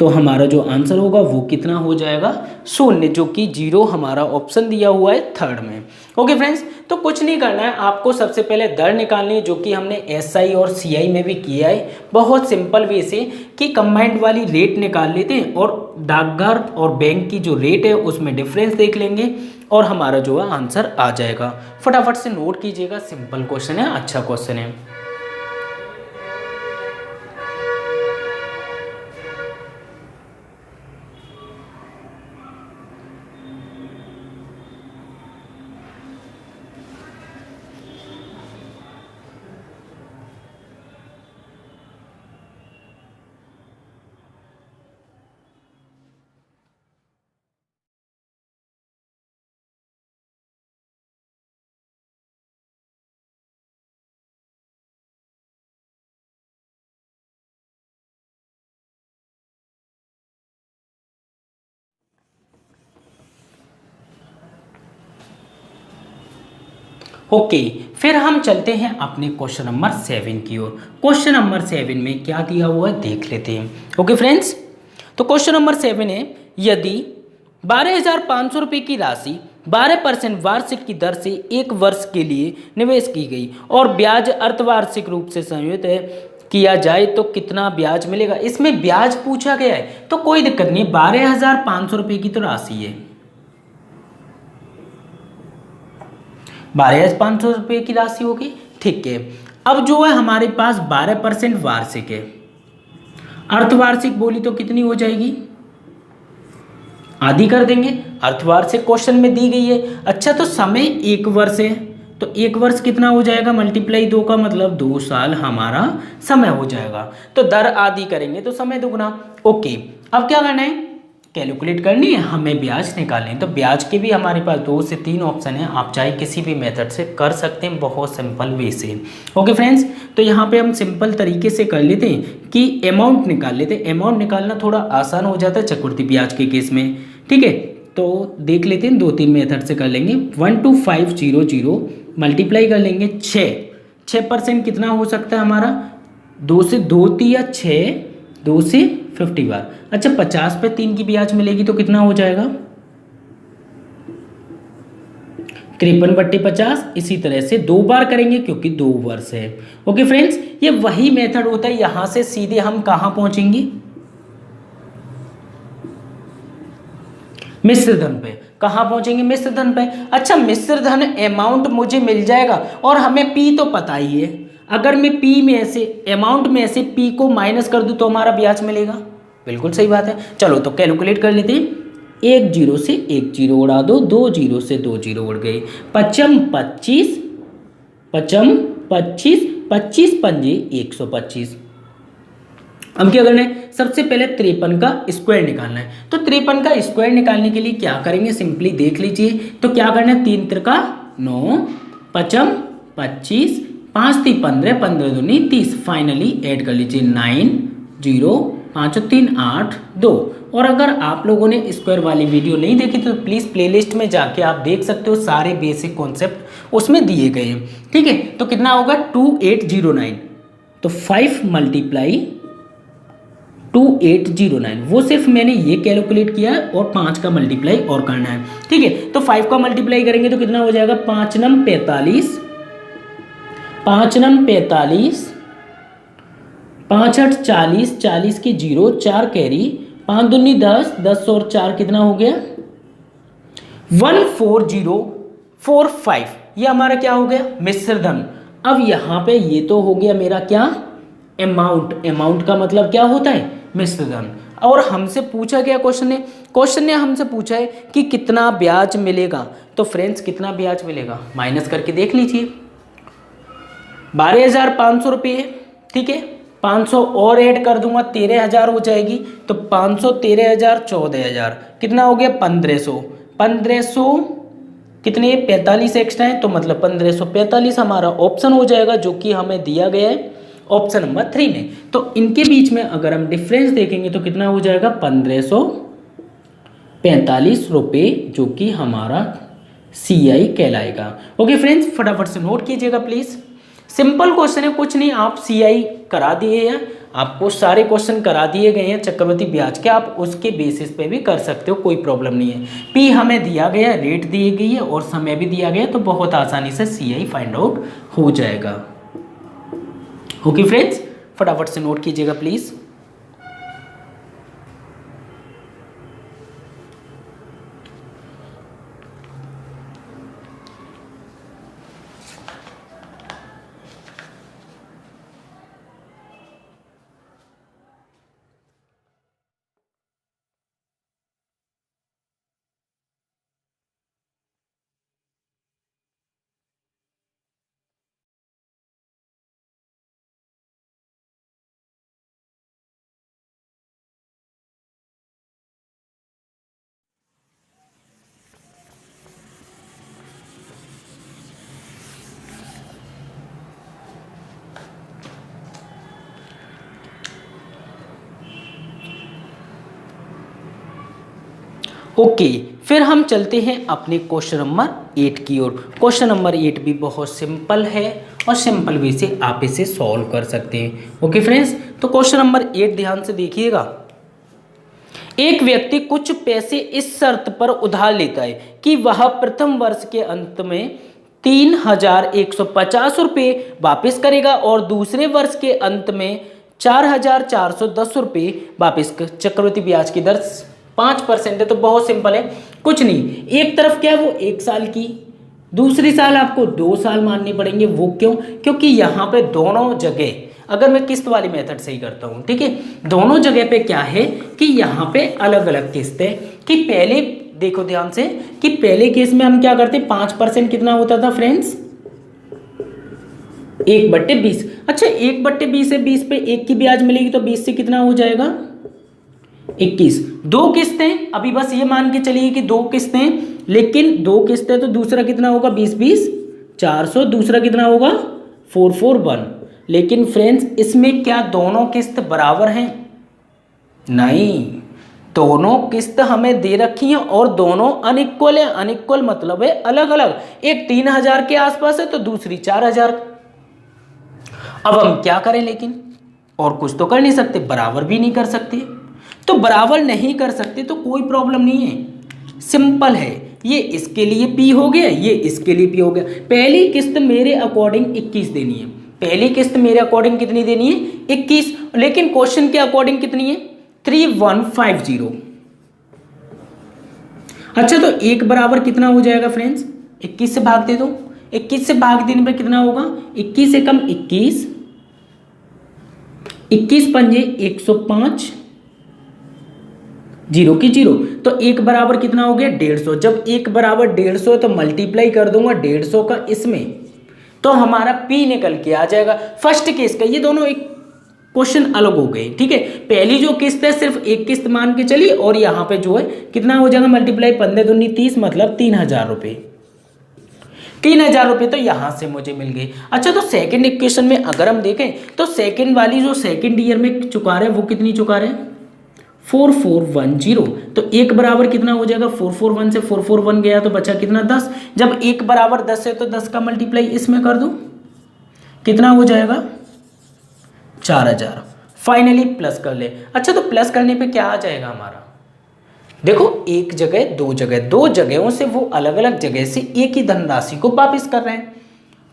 तो हमारा जो आंसर होगा वो कितना हो जाएगा, 0, जो कि 0 हमारा ऑप्शन दिया हुआ है थर्ड में। ओके फ्रेंड्स, तो कुछ नहीं करना है, आपको सबसे पहले दर निकालनी है, जो कि हमने एसआई और सीआई में भी किया है बहुत सिंपल वे से, कि कंबाइंड वाली रेट निकाल लेते हैं और डाकघर और बैंक की जो रेट है उसमें डिफरेंस देख लेंगे और हमारा जो है आंसर आ जाएगा। फटाफट से नोट कीजिएगा, सिंपल क्वेश्चन है, अच्छा क्वेश्चन है। ओके, फिर हम चलते हैं अपने क्वेश्चन नंबर 7 की ओर। क्वेश्चन नंबर 7 में क्या दिया हुआ है देख लेते हैं। ओके फ्रेंड्स, तो क्वेश्चन नंबर 7 है, यदि 12,500 रुपये की राशि 12% वार्षिक की दर से 1 वर्ष के लिए निवेश की गई और ब्याज अर्धवार्षिक रूप से संयोजित किया जाए तो कितना ब्याज मिलेगा। इसमें ब्याज पूछा गया है तो कोई दिक्कत नहीं, 12,500 रुपये की तो राशि है, 12,500 रुपये की राशि होगी, ठीक है। अब जो है हमारे पास 12% वार्षिक है, अर्धवार्षिक बोली तो कितनी हो जाएगी, आधी कर देंगे, अर्धवार्षिक क्वेश्चन में दी गई है। अच्छा, तो समय 1 वर्ष है, तो 1 वर्ष कितना हो जाएगा, मल्टीप्लाई 2 का मतलब 2 साल हमारा समय हो जाएगा। तो दर आधी करेंगे तो समय दुगना। ओके, अब क्या करना है, कैलकुलेट करनी है, हमें ब्याज निकालनी है। तो ब्याज के भी हमारे पास 2 से 3 ऑप्शन है, आप चाहे किसी भी मेथड से कर सकते हैं, बहुत सिंपल वे से। ओके फ्रेंड्स, तो यहाँ पे हम सिंपल तरीके से कर लेते हैं कि अमाउंट निकाल लेते हैं। अमाउंट निकालना थोड़ा आसान हो जाता है चक्रवृद्धि ब्याज के केस में, ठीक है। तो देख लेते हैं, 2-3 मेथड से कर लेंगे। 12500 मल्टीप्लाई कर लेंगे 6% कितना हो सकता है हमारा, 2 से 2 तिया 6, 2 से 50 बार। अच्छा, 50 पे 3 की ब्याज मिलेगी तो कितना हो जाएगा, 53/50। इसी तरह से 2 बार करेंगे क्योंकि 2 वर्ष है। ओके फ्रेंड्स, ये वही मेथड होता है, यहां से सीधे हम कहां पहुंचेंगे, मिश्र धन पे। कहां पहुंचेंगे, मिश्र धन पे। अच्छा, मिश्र धन अमाउंट मुझे मिल जाएगा और हमें पी तो पता ही है, अगर मैं पी में से अमाउंट में से पी को माइनस कर दूं तो हमारा ब्याज मिलेगा, बिल्कुल सही बात है। चलो तो कैलकुलेट कर लेते हैं, 1 0 से 1 0 उड़ा दो, 2 0 से 2 0 उड़ गए, 25 25 25 25 पंजे 125। अब क्या करना है, सबसे पहले 53 का स्क्वायर निकालना है। तो 53 का स्क्वायर निकालने के लिए क्या करेंगे, सिंपली देख लीजिए। तो क्या करना है, 3 त्रिका 9, 55 25, 5 3 15, 15 दूनी 30, फाइनली ऐड कर लीजिए 9 0 5 3 8 2। और अगर आप लोगों ने स्क्वायर वाली वीडियो नहीं देखी तो प्लीज़ प्लेलिस्ट में जाके आप देख सकते हो, सारे बेसिक कॉन्सेप्ट उसमें दिए गए हैं, ठीक है। तो कितना होगा 2809, तो 5 × 2809, वो सिर्फ मैंने ये कैलकुलेट किया है और 5 का मल्टीप्लाई और करना है, ठीक है। तो 5 का मल्टीप्लाई करेंगे तो कितना हो जाएगा, 5 नम 45, 5 नम 45, 5 8 40, 40 की 0, 4 कैरी, 5 दूनी 10, 10 और 4 कितना हो गया, 14045। ये हमारा क्या हो गया, मिश्र धन। अब यहाँ पे ये तो हो गया मेरा क्या, अमाउंट। अमाउंट का मतलब क्या होता है, मिश्र धन। और हमसे पूछा गया क्वेश्चन ने हमसे पूछा है कि कितना ब्याज मिलेगा। तो फ्रेंड्स कितना ब्याज मिलेगा माइनस करके देख लीजिए, 12,500 रुपये, ठीक है। 500 और ऐड कर दूंगा 13,000 हो जाएगी, तो 500 13,000 14,000 कितना हो गया, 1500। 1500 कितने, 45 एक्स्ट्रा है, तो मतलब 1545 हमारा ऑप्शन हो जाएगा, जो कि हमें दिया गया है ऑप्शन नंबर 3 में। तो इनके बीच में अगर हम डिफरेंस देखेंगे तो कितना हो जाएगा, 1500 ₹45 जो कि हमारा CI कहलाएगा। ओके फ्रेंड्स, फटाफट से नोट कीजिएगा प्लीज। सिंपल क्वेश्चन है, कुछ नहीं, आप CI करा दिए हैं, आपको सारे क्वेश्चन करा दिए गए हैं चक्रवृद्धि ब्याज के, आप उसके बेसिस पे भी कर सकते हो, कोई प्रॉब्लम नहीं है। P हमें दिया गया, रेट दी गई है और समय भी दिया गया, तो बहुत आसानी से CI फाइंड आउट हो जाएगा। ओके फ्रेंड्स, फटाफट से नोट कीजिएगा प्लीज। ओके, फिर हम चलते हैं अपने क्वेश्चन नंबर 8 की ओर। क्वेश्चन नंबर 8 भी बहुत सिंपल है और सिंपल वे से आप इसे सॉल्व कर सकते हैं। ओके फ्रेंड्स, तो क्वेश्चन नंबर 8 ध्यान से देखिएगा। एक व्यक्ति कुछ पैसे इस शर्त पर उधार लेता है कि वह प्रथम वर्ष के अंत में 3,150 रुपये वापस करेगा और दूसरे वर्ष के अंत में 4,410 रुपये वापस। चक्रवृद्धि ब्याज की दर 5% है, तो बहुत सिंपल है, कुछ नहीं। एक तरफ क्या है वो 1 साल की, दूसरी साल आपको 2 साल मानने पड़ेंगे। वो क्यों? क्योंकि यहाँ पे दोनों जगह, अगर मैं किस्त वाली मेथड से ही करता हूँ, ठीक है, दोनों जगह पे क्या है कि यहाँ पे अलग अलग किस्त है। कि पहले देखो ध्यान से कि पहले केस में हम क्या करते, 5% कितना होता था फ्रेंड्स, 1/20। अच्छा, 1/20 है, 20 पे 1 की ब्याज मिलेगी, तो 20 से कितना हो जाएगा, 21। 2 किस्तें, अभी बस ये मान के चलिए कि 2 किस्तें, लेकिन 2 किस्तें तो दूसरा कितना होगा, 20 400, दूसरा कितना होगा 441। लेकिन फ्रेंड्स इसमें क्या दोनों किस्त बराबर हैं? नहीं, दोनों किस्त हमें दे रखी हैं और दोनों अनइक्वल है। अनइक्वल मतलब है अलग अलग, एक 3,000 के आसपास है तो दूसरी 4,000। अब हम क्या करें, लेकिन और कुछ तो कर नहीं सकते, बराबर भी नहीं कर सकते। तो बराबर नहीं कर सकते तो कोई प्रॉब्लम नहीं है, सिंपल है। ये इसके लिए P हो गया, ये इसके लिए P हो गया। पहली किस्त मेरे अकॉर्डिंग 21 देनी है, पहली किस्त मेरे अकॉर्डिंग कितनी देनी है, 21। लेकिन क्वेश्चन के अकॉर्डिंग कितनी है, 3150। अच्छा, तो 1 बराबर कितना हो जाएगा फ्रेंड्स, 21 से भाग दे दो। 21 से भाग देने पर कितना होगा, 21 से कम 21, 21 पंजे 105, 0 की 0, तो 1 बराबर कितना हो गया, 150। जब 1 बराबर 150 है तो मल्टीप्लाई कर दूंगा 150 का इसमें, तो हमारा P निकल के आ जाएगा। फर्स्ट केस का ये दोनों एक क्वेश्चन अलग हो गए, ठीक है। पहली जो किस्त है सिर्फ एक किस्त मान के चलिए, और यहाँ पे जो है कितना हो जाएगा, मल्टीप्लाई 15 दूनी 30, मतलब 3,000 रुपये। 3,000 रुपये तो यहाँ से मुझे मिल गए। अच्छा, तो सेकंड इक्वेशन में अगर हम देखें तो सेकंड वाली जो सेकंड ईयर में चुका रहे हैं वो कितनी चुका रहे हैं, 4410। तो 1 बराबर कितना हो जाएगा, 441 से 441 गया तो बचा कितना, 10। जब 1 बराबर 10 है तो 10 का मल्टीप्लाई इसमें कर दो, कितना हो जाएगा, 4,000। फाइनली प्लस कर ले। अच्छा, तो प्लस करने पे क्या आ जाएगा हमारा, देखो एक जगह दो जगह, 2 जगहों से वो अलग अलग जगह से एक ही धनराशि को वापिस कर रहे हैं।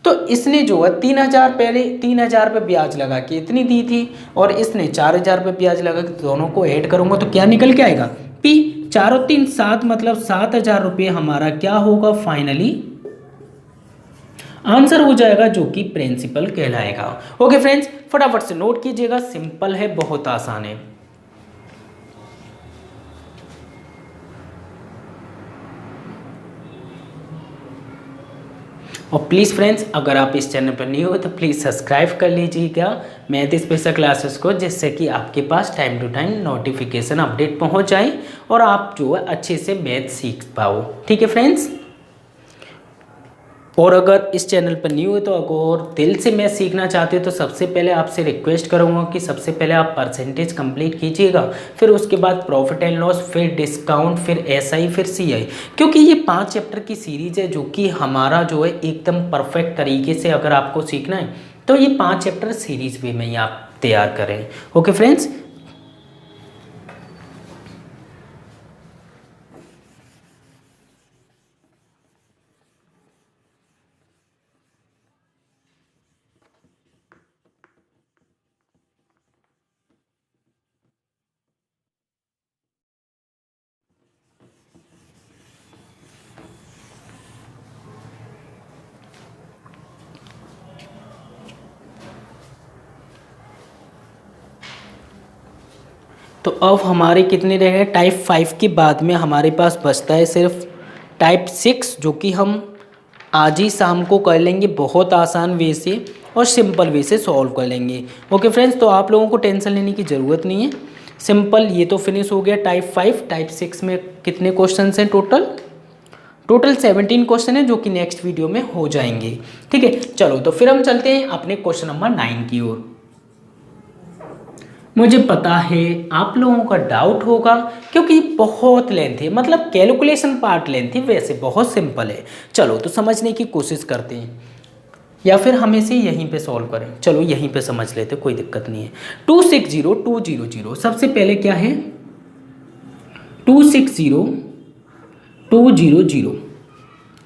तो इसने जो है 3,000 पहले 3,000 पे ब्याज लगा के इतनी दी थी, और इसने 4,000 पे ब्याज लगा के, दोनों को ऐड करूंगा तो क्या निकल के आएगा, P 4 और 3 7, मतलब 7,000 रुपये हमारा क्या होगा, फाइनली आंसर हो जाएगा, जो कि प्रिंसिपल कहलाएगा। ओके फ्रेंड्स, फटाफट से नोट कीजिएगा, सिंपल है, बहुत आसान है। और प्लीज़ फ्रेंड्स, अगर आप इस चैनल पर न्यू हो तो प्लीज़ सब्सक्राइब कर लीजिएगा मैथ स्पेशल क्लासेस को, जिससे कि आपके पास time to time notification update पहुंच जाए और आप जो है अच्छे से मैथ सीख पाओ। ठीक है फ्रेंड्स, और अगर इस चैनल पर न्यू है तो अगर दिल से मैथ सीखना चाहते हो तो सबसे पहले आपसे रिक्वेस्ट करूँगा कि सबसे पहले आप परसेंटेज कंप्लीट कीजिएगा, फिर उसके बाद प्रॉफिट एंड लॉस, फिर डिस्काउंट, फिर एसआई, फिर सीआई, क्योंकि ये 5 चैप्टर की सीरीज़ है जो कि हमारा जो है एकदम परफेक्ट तरीके से अगर आपको सीखना है तो ये 5 चैप्टर सीरीज वे में ही आप तैयार करें। Okay friends. तो अब हमारे कितने रह गए? टाइप 5 के बाद में हमारे पास बचता है सिर्फ टाइप 6, जो कि हम आज ही शाम को कर लेंगे बहुत आसान वे से और सिंपल वे से सॉल्व कर लेंगे। ओके फ्रेंड्स, तो आप लोगों को टेंशन लेने की ज़रूरत नहीं है, सिंपल। ये तो फिनिश हो गया टाइप 5। टाइप 6 में कितने क्वेश्चन हैं टोटल? टोटल 17 क्वेश्चन है जो कि नेक्स्ट वीडियो में हो जाएंगे। ठीक है, चलो तो फिर हम चलते हैं अपने क्वेश्चन नंबर 9 की ओर। मुझे पता है आप लोगों का डाउट होगा क्योंकि बहुत लेंथ है, मतलब कैलकुलेशन पार्ट लेंथ है, वैसे बहुत सिंपल है। चलो तो समझने की कोशिश करते हैं, या फिर हम इसे यहीं पे सॉल्व करें। चलो यहीं पे समझ लेते, कोई दिक्कत नहीं है। 260200, सबसे पहले क्या है? 260200।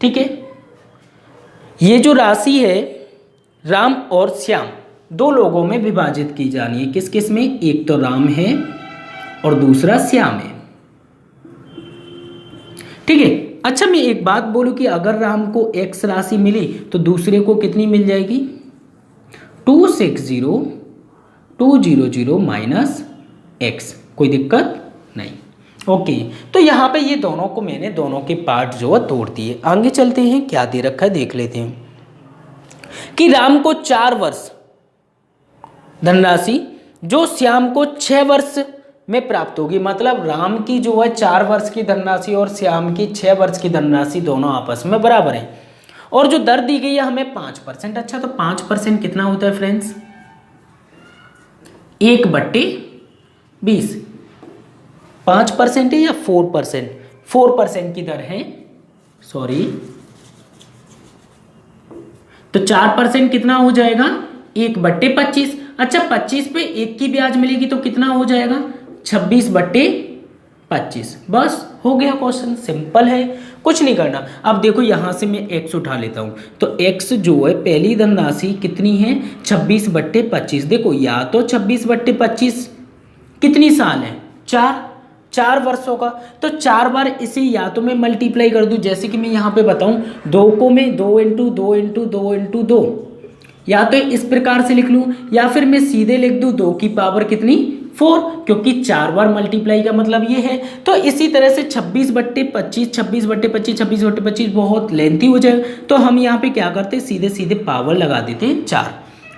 ठीक है, ये जो राशि है राम और श्याम दो लोगों में विभाजित की जानी है। किस किस में? एक तो राम है और दूसरा श्याम है। ठीक है, अच्छा मैं एक बात बोलूं कि अगर राम को x राशि मिली तो दूसरे को कितनी मिल जाएगी? 260200 माइनस x। कोई दिक्कत नहीं। ओके, तो यहाँ पे ये दोनों को मैंने दोनों के पार्ट जो है तोड़ दिए। आगे चलते हैं, क्या दे रखा है देख लेते हैं कि राम को 4 वर्ष धनराशि जो श्याम को 6 वर्ष में प्राप्त होगी। मतलब राम की जो है 4 वर्ष की धनराशि और श्याम की 6 वर्ष की धनराशि दोनों आपस में बराबर हैं। और जो दर दी गई है हमें 5%। अच्छा, तो 5% कितना होता है फ्रेंड्स? 1/20। 5% है या 4%? 4% की दर है, सॉरी। तो 4% कितना हो जाएगा? 1/25। अच्छा, 25 पे 1 की ब्याज मिलेगी तो कितना हो जाएगा? 26/25। बस हो गया क्वेश्चन, सिंपल है, कुछ नहीं करना। अब देखो यहां से मैं x उठा लेता हूं, तो x जो है पहली धनराशि कितनी है? 26/25। देखो या तो 26/25 कितनी साल है? 4 वर्षों का। तो 4 बार इसे या तो मैं मल्टीप्लाई कर दूं, जैसे कि मैं यहाँ पे बताऊं, 2 को मैं 2 इंटू 2 इंटू 2 इंटू 2, या तो इस प्रकार से लिख लूं, या फिर मैं सीधे लिख दूं 2 की पावर कितनी? 4, क्योंकि 4 बार मल्टीप्लाई का मतलब ये है। तो इसी तरह से 26/25, 26/25, 26/25 बहुत लेंथी हो जाएगा, तो हम यहाँ पे क्या करते हैं, सीधे सीधे पावर लगा देते हैं 4।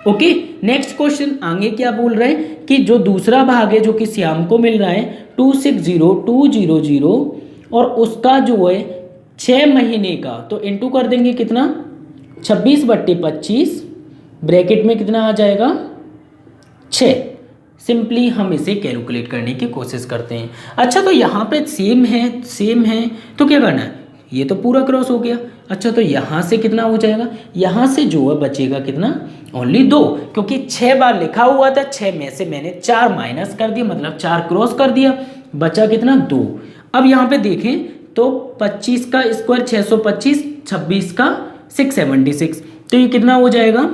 ओके, नेक्स्ट क्वेश्चन आगे क्या बोल रहे हैं कि जो दूसरा भाग है जो कि श्याम को मिल रहा है 260200 और उसका जो है 6 महीने का, तो इंटू कर देंगे कितना? 26/25 ब्रैकेट में कितना आ जाएगा? 6। सिंपली हम इसे कैलकुलेट करने की कोशिश करते हैं। अच्छा, तो यहाँ पे सेम है तो क्या करना है? ये तो पूरा क्रॉस हो गया। अच्छा, तो यहाँ से कितना हो जाएगा? यहाँ से जो है बचेगा कितना? ओनली 2, क्योंकि 6 बार लिखा हुआ था, 6 में से मैंने 4 माइनस कर दिया, मतलब 4 क्रॉस कर दिया, बचा कितना? 2। अब यहाँ पे देखें तो 25 का स्क्वायर 625, 26 का 676, तो ये कितना हो जाएगा?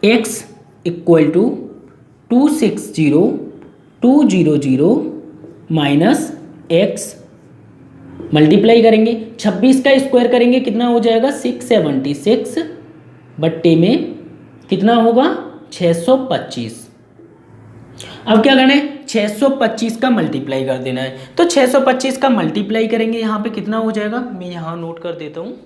x equal to 260200 minus x, multiply करेंगे, 26 का स्क्वायर करेंगे कितना हो जाएगा? 676 बट्टे में कितना होगा? 625। अब क्या करना है? 625 का मल्टीप्लाई कर देना है। तो 625 का मल्टीप्लाई करेंगे, यहाँ पे कितना हो जाएगा? मैं यहाँ नोट कर देता हूँ।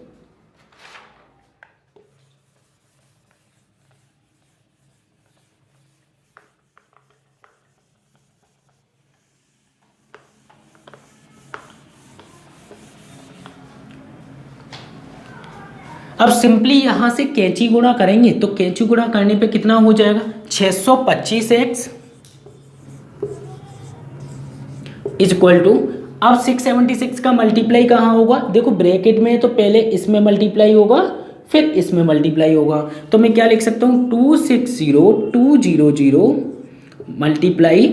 अब सिंपली यहाँ से कैंची गुणा करेंगे तो कैंची गुणा करने पे कितना हो जाएगा 625x इज इक्वल टू, अब 676 का मल्टीप्लाई कहाँ होगा, देखो ब्रैकेट में है तो पहले इसमें मल्टीप्लाई होगा फिर इसमें मल्टीप्लाई होगा, तो मैं क्या लिख सकता हूँ 260200 मल्टीप्लाई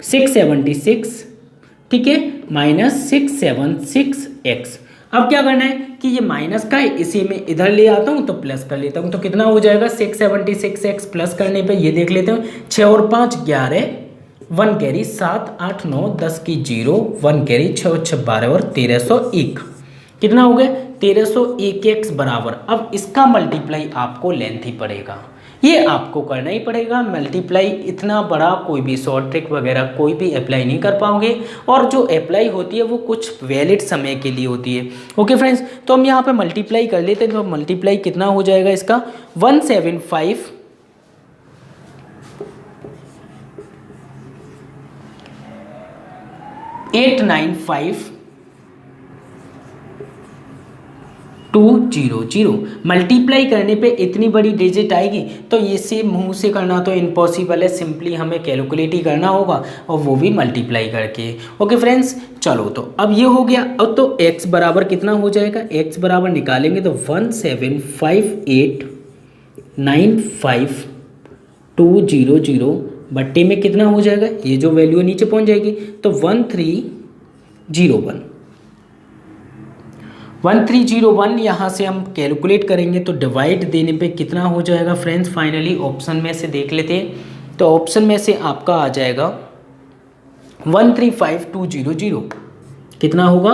676, ठीक है, माइनस 676x। अब क्या करना है कि ये माइनस का है, इसे मैं इधर ले आता हूँ तो प्लस कर लेता हूँ, तो कितना हो जाएगा 676x प्लस करने पे ये देख लेते हैं 6 और 5 11, 1 कैरी 7 8 9 10 की 0, 1 कैरी 6 6 12 और 1301, कितना हो गया 1301x बराबर। अब इसका मल्टीप्लाई आपको लेंथ ही पड़ेगा, ये आपको करना ही पड़ेगा मल्टीप्लाई। इतना बड़ा कोई भी शॉर्ट ट्रिक वगैरह कोई भी अप्लाई नहीं कर पाओगे, और जो अप्लाई होती है वो कुछ वैलिड समय के लिए होती है। ओके फ्रेंड्स, तो हम यहाँ पे मल्टीप्लाई कर लेते हैं, तो मल्टीप्लाई कितना हो जाएगा इसका 175 895 200। मल्टीप्लाई करने पे इतनी बड़ी डिजिट आएगी तो इसे मुंह से करना तो इम्पॉसिबल है, सिंपली हमें कैलकुलेट ही करना होगा और वो भी मल्टीप्लाई करके। ओके फ्रेंड्स, चलो तो अब ये हो गया। अब तो x बराबर कितना हो जाएगा, x बराबर निकालेंगे तो 175895200 बट्टे में कितना हो जाएगा, ये जो वैल्यू नीचे पहुंच जाएगी तो 1301 यहाँ से हम कैलकुलेट करेंगे तो डिवाइड देने पे कितना हो जाएगा फ्रेंड्स। फाइनली ऑप्शन में से देख लेते हैं, तो ऑप्शन में से आपका आ जाएगा 135200, कितना होगा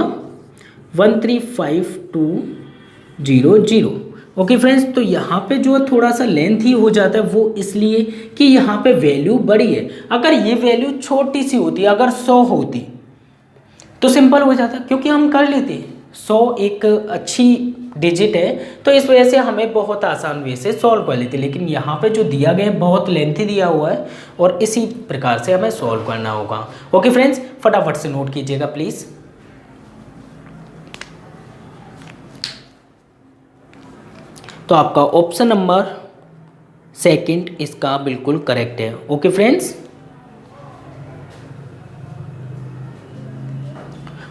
135200। ओके फ्रेंड्स, तो यहाँ पे जो थोड़ा सा लेंथ ही हो जाता है वो इसलिए कि यहाँ पे वैल्यू बड़ी है। अगर ये वैल्यू छोटी सी होती, अगर 100 होती तो सिंपल हो जाता, क्योंकि हम कर लेते हैं 100 एक अच्छी डिजिट है, तो इस वजह से हमें बहुत आसान वे से सॉल्व कर लेते। लेकिन यहाँ पे जो दिया गया है बहुत लेंथी दिया हुआ है और इसी प्रकार से हमें सॉल्व करना होगा। ओके फ्रेंड्स, फटाफट से नोट कीजिएगा प्लीज़। तो आपका ऑप्शन नंबर सेकंड इसका बिल्कुल करेक्ट है। ओके फ्रेंड्स,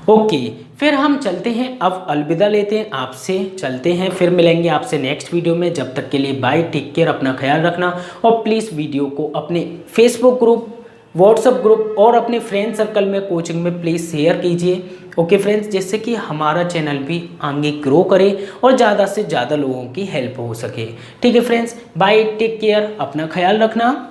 ओके फिर हम चलते हैं, अब अलविदा लेते हैं आपसे, चलते हैं, फिर मिलेंगे आपसे नेक्स्ट वीडियो में। जब तक के लिए बाय, टेक केयर, अपना ख्याल रखना, और प्लीज़ वीडियो को अपने फेसबुक ग्रुप, व्हाट्सएप ग्रुप और अपने फ्रेंड सर्कल में कोचिंग में प्लीज़ शेयर कीजिए। ओके फ्रेंड्स, जिससे कि हमारा चैनल भी आगे ग्रो करे और ज़्यादा से ज़्यादा लोगों की हेल्प हो सके। ठीक है फ्रेंड्स, बाय, टेक केयर, अपना ख्याल रखना।